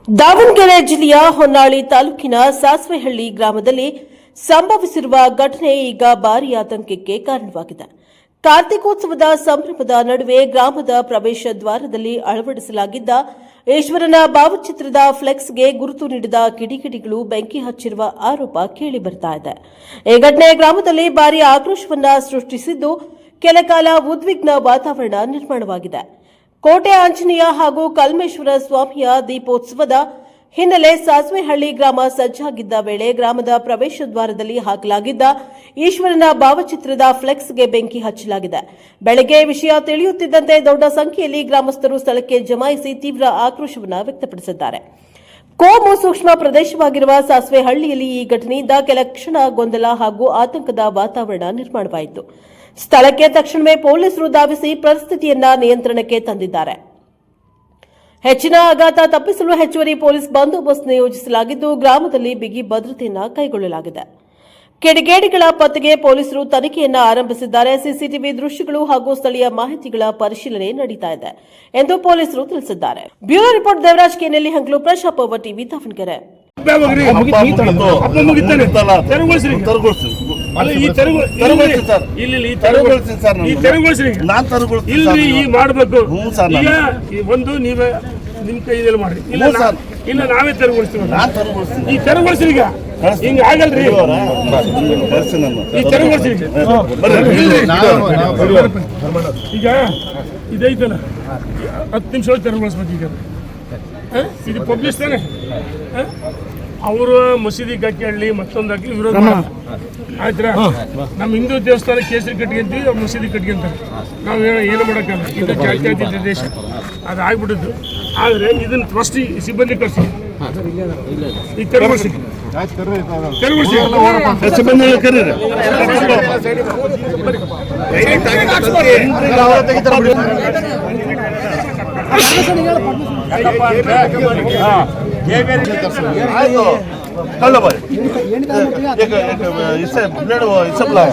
ದಾವಣಗೆರೆ ಜಿಲ್ಲೆಯ ಹೊನ್ನಾಳಿ ತಾಲೂಕಿನ ಸಾಸ್ವೆಹಳ್ಳಿ ಗ್ರಾಮದಲ್ಲಿ ಸಂಭವಿಸಿರುವ ಘಟನೆ ಈಗ ಭಾರೀ ಆತಂಕಕ್ಕೆ ಕಾರಣವಾಗಿದೆ. ಕಾರ್ತಿಕೋತ್ಸವದ ಸಂಭ್ರಮದ ನಡುವೆ ಗ್ರಾಮದ ಪ್ರವೇಶ ದ್ವಾರದಲ್ಲಿ ಅಳವಡಿಸಲಾಗಿದ್ದ ಈಶ್ವರನ ಭಾವಚಿತ್ರದ ಫ್ಲೆಕ್ಸ್ಗೆ ಗುರುತು ನೀಡಿದ ಕಿಡಿಗೇಡಿಗಳು ಬೆಂಕಿ ಹಚ್ಚಿರುವ ಆರೋಪ ಕೇಳಿಬರುತ್ತಿದೆ. ಈ ಘಟನೆ ಗ್ರಾಮದಲ್ಲಿ ಭಾರೀ ಆಕ್ರೋಶವನ್ನು ಸೃಷ್ಟಿಸಿದ್ದು, ಕೆಲಕಾಲ ಉದ್ವಿಗ್ನ ವಾತಾವರಣ ನಿರ್ಮಾಣವಾಗಿದೆ. ಕೋಟೆ ಆಂಜನೇಯ ಹಾಗೂ ಕಲ್ಮೇಶ್ವರ ಸ್ವಾಮಿಯ ದೀಪೋತ್ಸವದ ಹಿನ್ನೆಲೆ ಸಾಸ್ವೆಹಳ್ಳಿ ಗ್ರಾಮ ಸಜ್ಜಾಗಿದ್ದ ವೇಳೆ ಗ್ರಾಮದ ಪ್ರವೇಶ ದ್ವಾರದಲ್ಲಿ ಹಾಕಲಾಗಿದ್ದ ಈಶ್ವರನ ಭಾವಚಿತ್ರದ ಫ್ಲೆಕ್ಸ್ಗೆ ಬೆಂಕಿ ಹಚ್ಚಲಾಗಿದೆ. ಬೆಳಗ್ಗೆ ವಿಷಯ ತಿಳಿಯುತ್ತಿದ್ದಂತೆ ದೊಡ್ಡ ಸಂಖ್ಯೆಯಲ್ಲಿ ಗ್ರಾಮಸ್ಥರು ಸ್ಥಳಕ್ಕೆ ಜಮಾಯಿಸಿ ತೀವ್ರ ಆಕ್ರೋಶವನ್ನು ವ್ಯಕ್ತಪಡಿಸಿದ್ದಾರೆ. ಕೋಮು ಸೂಕ್ಷ್ಮ ಪ್ರದೇಶವಾಗಿರುವ ಸಾಸ್ವೆಹಳ್ಳಿಯಲ್ಲಿ ಈ ಘಟನೆಯಿಂದ ಕೆಲ ಕ್ಷಣ ಗೊಂದಲ ಹಾಗೂ ಆತಂಕದ ವಾತಾವರಣ ನಿರ್ಮಾಣವಾಯಿತು. ಸ್ಥಳಕ್ಕೆ ತಕ್ಷಣವೇ ಪೊಲೀಸರು ಧಾವಿಸಿ ಪರಿಸ್ಥಿತಿಯನ್ನ ನಿಯಂತ್ರಣಕ್ಕೆ ತಂದಿದ್ದಾರೆ. ಹೆಚ್ಚಿನ ಆಘಾತ ತಪ್ಪಿಸಲು ಹೆಚ್ಚುವರಿ ಪೊಲೀಸ್ ಬಂದೋಬಸ್ತ್ ನಿಯೋಜಿಸಲಾಗಿದ್ದು, ಗ್ರಾಮದಲ್ಲಿ ಬಿಗಿ ಭದ್ರತೆಯನ್ನು ಕೈಗೊಳ್ಳಲಾಗಿದೆ. ಕಿಡಿಗೇಡಿಗಳ ಪತ್ತೆಗೆ ಪೊಲೀಸರು ತನಿಖೆಯನ್ನು ಆರಂಭಿಸಿದ್ದಾರೆ. ಸಿಸಿಟಿವಿ ದೃಶ್ಯಗಳು ಹಾಗೂ ಸ್ಥಳೀಯ ಮಾಹಿತಿಗಳ ಪರಿಶೀಲನೆ ನಡೀತಾ ಇದೆ ಎಂದು ಪೊಲೀಸರು ತಿಳಿಸಿದ್ದಾರೆ. ಬ್ಯೂರೋ ರಿಪೋರ್ಟ್ ದೇವರಾಜ್ ಕೆನೆಲ್ಲಿ ಹಂಕ್ಲು, ಪ್ರಶಾಪ್ ಪವರ್ ಟಿವಿ, ದಾವಣಗೆರೆ. ಒಂದು ನೀವೇ ನಿಮ್ ಕೈಯಲ್ಲಿ ಮಾಡಿ, ಇಲ್ಲ ನಾವೇ ತೆರವುಗೊಳಿಸ್ತೀವಿ. ಈ ತೆರವುಗೊಳಿಸಿ ಈಗ ಹಿಂಗ ಆಗಲ್ರಿ. ಈ ತೆರವುಗೊಳಿಸಿ ಈಗ ಇದೈತಲ್ಲ, 10 ನಿಮಿಷ ತೆರವುಗೊಳಿಸ್ಬೇಕು. ಈಗ ಇದು ಪಬ್ಲಿಷ್ ತಾನೆ, ಅವರು ಮಸೀದಿ ಹಾಕಿ ಮತ್ತೊಂದು ಹಾಕಿ ವಿರೋಧ ಆಯ್ತಾ. ನಮ್ಮ ಹಿಂದೂ ದೇವಸ್ಥಾನ ಕೇಸರಿ ಕಟ್ಕೊಂತೀವಿ, ಅವ್ರು ಮಸೀದಿ ಕಟ್ಕೊಂತಾರೆ. ನಾವು ಏನು ಮಾಡೋಕ್ಕಲ್ಲ, ಇದು ಜಾತ್ಯತೀತ ದೇಶ, ಅದು ಆಗ್ಬಿಟ್ಟಿದ್ದು. ಆದರೆ ಇದನ್ನು ಟ್ರಸ್ಟಿ ಸಿಬ್ಬಂದಿ ಕಳಿಸಿ ಈಗ ತೆರವುಗೊಳಿಸಿ ಸಿಬ್ಬಂದಿ ಕರೀರಿ. कल भाई इससे ब्लेड वो इससे बुला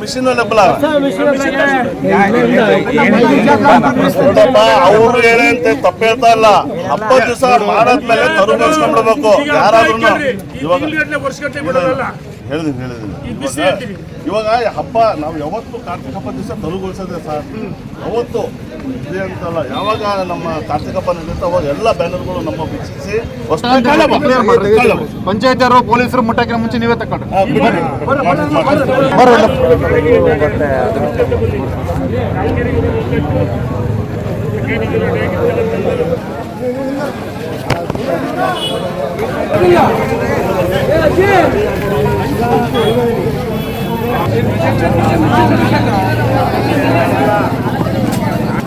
ಮಿಷಿನ್ ಅಲ್ಲೇ ಬಲ ಅವ್ರು ಹೇಳಂತೆ ತಪ್ಪು ಹೇಳ್ತಾ ಇಲ್ಲ. 70 ದಿವಸ ಮಾಡಾದ್ಮೇಲೆ ತರುಗೊಳಿಸ್ಕೊಂಡ್ಬಿಡ್ಬೇಕು ಯಾರಾದ್ರೂ. ಹೇಳಿದೀನಿ ಇವಾಗ ಹಬ್ಬ ನಾವು ಯಾವತ್ತು ಕಾರ್ತಿಕ ಹಬ್ಬ ದಿವಸ ತರುಗೊಳಿಸೋದೆ ಸರ್. ಅವತ್ತು ಇದೆ ಅಂತಲ್ಲ, ಯಾವಾಗ ನಮ್ಮ ಕಾರ್ತಿಕ ಹಬ್ಬ ನಡೆಯುತ್ತೆ ಅವಾಗ ಎಲ್ಲ ಬ್ಯಾನರ್ಗಳು ನಮ್ಮ ಬಿಚ್ಚಿಸಿ ಪಂಚಾಯತ್ ಅವರು ಪೊಲೀಸರು ಮುಟ್ಟಕ್ಕೆ ಮುಂಚೆ ನೀವೇ ತಗೊಂಡು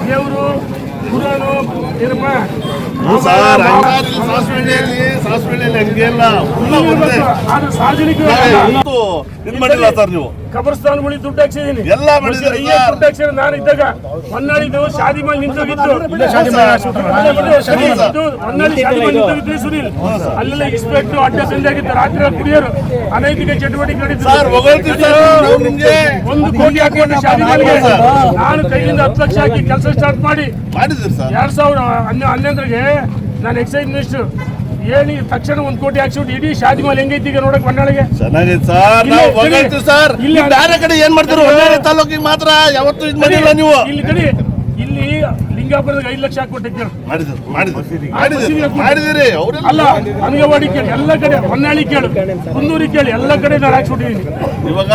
ದೇವರು ಪುರಾಣ ಏನಪ್ಪ ಸಾಸ್ವೆಳ್ಳಿಯಲ್ಲಿ ಹಂಗೆಲ್ಲ ಇದು ಮಾಡಿಲ್ಲ ಸರ್. ನೀವು ಕಬರ್ಸ್ತಾನ್ಗಳಿಗೆ ದುಡ್ಡು ಹಾಕ್ಸಿದೀನಿ, ಎಲ್ಲ ಮಾಡಿದ್ರೆ ದುಡ್ಡು ಹಾಕ್ಸಿದ್ರೆ ನಾನು ಇದ್ದಾಗ ಹೊನ್ನಾಳಿದು ಶಾದಿ ಮೇಲೆ ನಿಂತೋಗಿತ್ತು. ಹೊನ್ನಾಳಿ ಶಾದಿ ಮೇಲೆ ನಿಂತೋಗಿದ್ದು ಸುನೀಲ್, ಅಲ್ಲೆಲ್ಲ ಇನ್ಸ್ಪೆಕ್ಟರ್ ಅಡ್ಡ ಸಂಜೆ ಆಗಿತ್ತು. ರಾತ್ರಿ ಕುಡಿಯೋರು ಅನೈತಿಕ ಚಟುವಟಿಕೆ ನಡೀತಾರೆ. 1 ಕೋಟಿ ಹಾಕೊಂಡು ಶಾದಿ ಮೇಲೆ ನಾನು ಕೈಯಿಂದ 10 ಲಕ್ಷ ಹಾಕಿ ಕೆಲಸ ಸ್ಟಾರ್ಟ್ ಮಾಡಿ 2011ಗೆ ನಾನು ಎಕ್ಸೈಸ್ ಮಿನಿಸ್ಟರ್ ಹೇಳಿ ತಕ್ಷಣ 1 ಕೋಟಿ ಹಾಕ್ಸಿಬಿಟ್ಟು ಇಡೀ ಶಾದಿ ಮೇಲೆ ಹೆಂಗೈತಿ ಈಗ ನೋಡಕ್ ಹೊನ್ನಾಳಿಗೆ. ಚೆನ್ನಾಗೈತೆ ಸರ್, ನಾವು ಹೊಗಳ್ತೀವಿ ಸರ್. ಇಲ್ಲಿ ಬೇರೆ ಕಡೆ ಏನ್ ಮಾಡ್ತೀರಿ? ಹೊನ್ನಾಳಿ ತಾಲೂಕಿಗೆ ಮಾತ್ರ ಯಾವತ್ತೂ ಇದು ಮಾಡಿಲ್ಲ ನೀವು. ಇಲ್ಲಿ ಕಡೆ ಇಲ್ಲಿ ಲಿಂಗಾಪುರದಾಗ 5 ಲಕ್ಷ ಹಾಕ್ಬಿಟ್ಟು ಮಾಡಿದಿರಿ. ಅಲ್ಲ, ಅಂಗನವಾಡಿ ಕೇಳಿ, ಎಲ್ಲ ಕಡೆ ಹೊನ್ನಾಳಿ ಕೇಳು, ಕುಂದೂರಿ ಕೇಳಿ, ಎಲ್ಲ ಕಡೆ ನಾನು ಹಾಕ್ಸ್ಬಿಟ್ಟಿದ್ದೀನಿ. ಇವಾಗ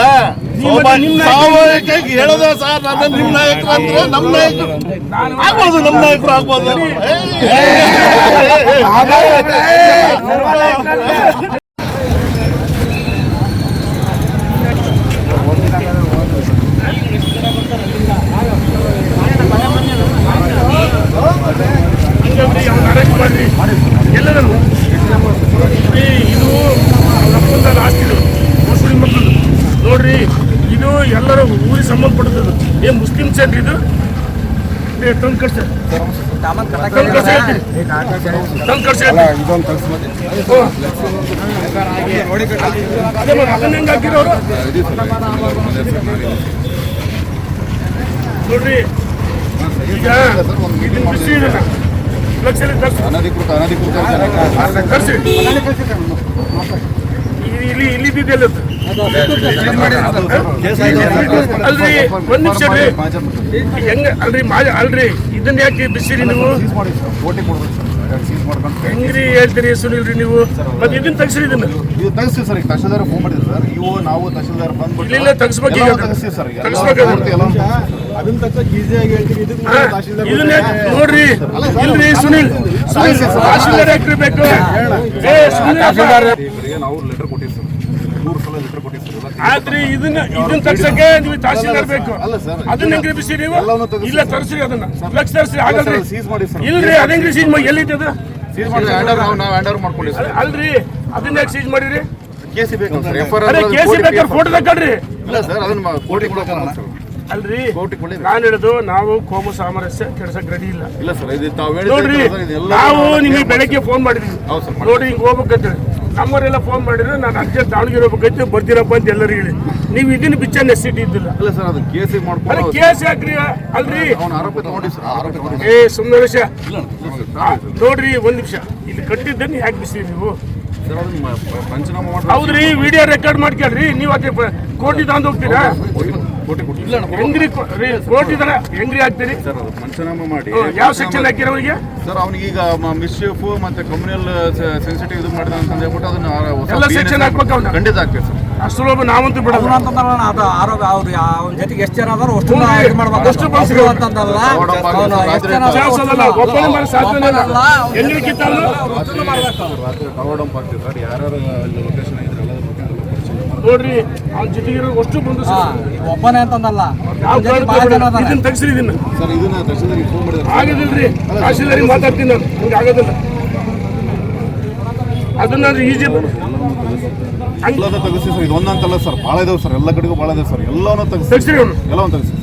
ಹೇಳೋದ ಸರ್, ನಾನು ನಿಮ್ ನಾಯಕರು ಅಂದ್ರೆ ನಮ್ಮ ನಾಯಕರು ಆಗ್ಬೋದು, ನಮ್ಮ ನಾಯಕರು ಆಗ್ಬೋದು. ಎಲ್ಲರೂ ಇದು ನಮ್ಮಂತ ಆಸ್ತಿದು ಮುಸ್ಲಿಂ ಮಕ್ಕಳು ನೋಡ್ರಿ. ಇದು ಎಲ್ಲರೂ ಊರಿಗೆ ಸಂಬಂಧಪಡುತ್ತದೆ. ಏನ್ ಮುಸ್ಲಿಂ ಸೆಂಟ್ರ್ ಇದು ತಂದು ಕಟ್ಸ ಅದನ್ನ ಹೆಂಗ್ ಹಾಕಿರೋರು ನೋಡ್ರಿ. ಈಗ ಇದನ್ನ ಬಿಸಿ ಇದನ್ನ ಫ್ಲೆಕ್ಸಲ್ಲಿ ತರಿಸಿ ಅನಧಿಕೃತ ತರಿಸಿ ಇಲ್ಲಿದ್ದಿದ್ದೆಲ್ಲ ಅಲ್ರಿ ಒಂದ್ ನಿಮಿಷ ರೀ ಹೆಂಗ ಅಲ್ರಿ ಇದನ್ನ ಯಾಕೆ ಬಿಸಿರಿ ನೀವು ಹೆಂಗ್ರಿ ಹೇಳ್ತೀರಿ ಸುನಿಲ್ರಿ ನೀವು ಮತ್ತೆ ಇದನ್ನ ತೆಗ್ಸಿರಿ ಇದನ್ನ ಇದು ತೆಗಿಸ್ತೀವಿ ಸರ್. ಈಗ ತಹಶೀಲ್ದಾರ್ ಫೋನ್ ಮಾಡಿದ್ರು ಸರ್. ಇವು ನಾವು ತಹಶೀಲ್ದಾರ್ ಬಂದ್ಬಿಟ್ಟು ಇಲ್ಲ ತೆಗಿಸ್ಬೇಕು ತೆಗಿಸ್ತೀವಿ ಸರ್. ಇದನ್ನ ನೋಡ್ರಿ ಇಲ್ರಿ ಸುನಿಲ್ ತಹಶೀಲ್ದಾರ್ ಯಾಕ್ರಿ ಬೇಕು ನಾವು ಲೆಟರ್ ಕೊಟ್ಟಿವಿ ಸರ್. 3 ಸಲ ಲೆಟರ್ ಕೊಟ್ಟಿವಿ ಸರ್. ಆದ್ರಿ ಇದನ್ನ ತಗ್ಸಕ್ಕೆ ನೀವು ತಹಶೀಲ್ದಾರ್ ಬೇಕು. ಅಲ್ಲ ಸರ್, ಅದನ್ನ ಹೆಂಗ್ರಿ ಬಿಸಿ ನೀವು ಇಲ್ಲ ತರಿಸ್ರಿ ಅದನ್ನ ಫ್ಲೆಕ್ಸ್ ತರಿಸ್ರಿ ಸರ್, ಆಗಲ್ರಿ ಸೀಸ್ ಮಾಡಿ ಸರ್. ಇಲ್ರಿ ಅದೇಂಗ್ರಿ ಸೀಜ್ ಮಾಡಿ ಎಲ್ಲಿದ್ದದ ಸೀಸ್ ಮಾಡಿ ನಾವು ಹ್ಯಾಂಡ್ ಓವರ್ ಮಾಡ್ಕೊಳ್ಳಿ ಸರ್. ಅಲ್ರಿ ಅದನ್ನ ಯಾಕೆ ಸೀಜ್ ಮಾಡಿರಿ ಕೇಸಿ ಬೇಕು ಸರ್. ಅರೆ ಕೇಸಿ ಬೇಕಾದ್ರೆ ಫೋಟೋ ತಗೊಳ್ರಿ ಇಲ್ಲ ಸರ್, ಅದನ್ನ ಕೋರ್ಟಿಗೆ ಕೊಡೋಣ ಸರ್. ಅಲ್ರಿ ಕೋರ್ಟಿಗೆ ಕೊಡಿ. ನಾನು ಹೇಳೋದು ನಾವು ಕೋಮು ಸಾಮರಸ್ಯ ಕೆಡ್ಸಕ್ ರೆಡಿ ಇಲ್ಲ ಇಲ್ಲ ಸರ್, ಇದು ತಾವು ನೋಡ್ರಿ ಹೇಳಿದ್ರೆ ನಾವು ನಿಮಗೆ ಬೆಳಗ್ಗೆ ಫೋನ್ ಮಾಡಿದ್ವಿ ಹೌದು ಸರ್. ನೋಡಿ ಹಿಂಗೆ ಹೋಗ್ಬೇಕಂತೇಳಿ ನಮ್ಮವರೆಲ್ಲ ಫೋನ್ ಮಾಡಿದ್ರೆ ನಾನು ಅರ್ಜೆಂಟ್ ದಾವಣಗೆರೆ ಹೋಗ್ಬೇಕಂತ ಬರ್ತೀರಪ್ಪ ಅಂತ ಎಲ್ಲರೂ ಹೇಳಿ ನೀವು ಇದನ್ನ ಬಿಚ್ಚ ನೆಸಿಟಿ ಇದ್ದಿಲ್ಲ. ಇಲ್ಲ ಸರ್, ಅದು ಕೇಸಿಗೆ ಅರೆ ಮಾಡ್ಕೊಂಡು ಕೇಸ್ ಯಾಕ್ರಿ ಅಲ್ರಿ ಅವನ ಆರೋಪಿ ತಗೊಂಡಿ ಸರ್. ಆರೋಪಿ ತಗೊಂಡಿ ಸುಮ್ಮನೆ ವಿಷಯ ನೋಡ್ರಿ ಒಂದ್ ನಿಮಿಷ ಇಲ್ಲಿ ಕಟ್ಟಿದ್ದನ್ನು ಯಾಕೆ ಬಿಸಿ ನೀವು ಸರ್. ಅದನ್ನ ಪಂಚನಾಮ ಮಾಡಿ ಹೌದ್ರಿ ವಿಡಿಯೋ ರೆಕಾರ್ಡ್ ಮಾಡ್ಕೊಳ್ರಿ ನೀವು ಅದೇ ಕೋಟಿ ತಗೊಂಡು ಹೋಗ್ತೀರಾ ಕೋರ್ಟಿಗೆ ಕೊಡಿ. ಇಲ್ಲ ಹೆಂಗ್ರಿ ಕೋಟಿ ತರ ಹೆಂಗ್ರಿ ಹಾಕ್ತೀರಿ ಸರ್, ಅದು ಪಂಚನಾಮ ಮಾಡಿ ಯಾವ ಸೆಕ್ಷನ್ ಹಾಕಿರ ಅವರಿಗೆ ಸರ್. ಅವನಿಗೆ ಈಗ ಮಿಸ್ಚೀಫ್ ಮತ್ತೆ ಕಮ್ಯುನಲ್ ಸೆನ್ಸಿಟಿವ್ ಇದು ಮಾಡಿದ ಅಂತ ಹೇಳ್ಬಿಟ್ಟು ಅದನ್ನ ಎಲ್ಲ section ಹಾಕ್ಬೇಕು ಅವ್ನ. ಖಂಡಿತ ಹಾಕ್ತೀವಿ ಸರ್. ಅಷ್ಟು ಸುಲಭ ನಾವಂತೂ ಬಿಡೋದು ಅದು ಆರೋಗ್ಯ ಅವ್ರು ಅವ್ನ ಜೊತೆಗೆ ಎಷ್ಟು ಜನ ಅದಾರೋ ಅಷ್ಟು ಹೌದ್ರಿ. ಇದು ಮಾಡ್ಬೇಕು. ಅಷ್ಟು ಬಳಸ್ರಿ. ಅಂತಂದಲ್ಲ ಅವನು ಎಷ್ಟು ಜನ ವಿಚಾರಿಸೋದಲ್ಲ ಒಬ್ಬನೇ ಮಾಡಿ ಸಾಧ್ಯನೇ ಇಲ್ಲ ಹೆಂಗ್ರಿ ಕಿತ್ತಲ್ಲ ರಾತ್ರಿ ಟವರ್ ಹಾಕ್ತೀವಿ ಸರ್. ಯಾರ್ಯಾರು ಅಲ್ಲಿ ಲೊಕೇಶನ್ ಇದ್ರೆ ಎಲ್ಲ ನೋಡ್ರಿ ಅವ್ನ ಜೊತೆಗಿರೋ ಅಷ್ಟು ಬಂದು ಒಬ್ಬನೇ ಅಂತಂದಲ್ಲ ಯಾವ ಅವ್ನ ಜೊತೆ ಭಾಳ ಜನ ಅದಾರೆ. ಇದನ್ನ ತೆಗ್ಸ್ರಿ ಇದನ್ನ ಸರ್. ಇದನ್ನ ತಹಶೀಲ್ದಾರಿಗೆ ಫೋನ್ ಮಾಡಿದ್ರೆ ಆಗೋದಿಲ್ರಿ ತಹಶೀಲ್ದಾರಿಗೆ ಮಾತಾಡ್ತೀನಿ ನಾನು ಹಿಂಗೆ ಆಗೋದಿಲ್ಲ ಅದನ್ನ ಈಜಿ ಎಲ್ಲದ ತೆಗಿಸಿ ಸರ್. ಇದು ಒಂದಂತಲ್ಲ ಸರ್, ಭಾಳ ಇದಾವೆ ಸರ್. ಎಲ್ಲ ಕಡೆಗೂ ಭಾಳ ಇದಾವೆ ಸರ್. ಎಲ್ಲವನ್ನೂ ತೆಗಿಸಿ ತೆಗ್ಸ್ರಿ ಅವ್ನು ಎಲ್ಲವನ್ನೂ ತೆಗಿಸಿ.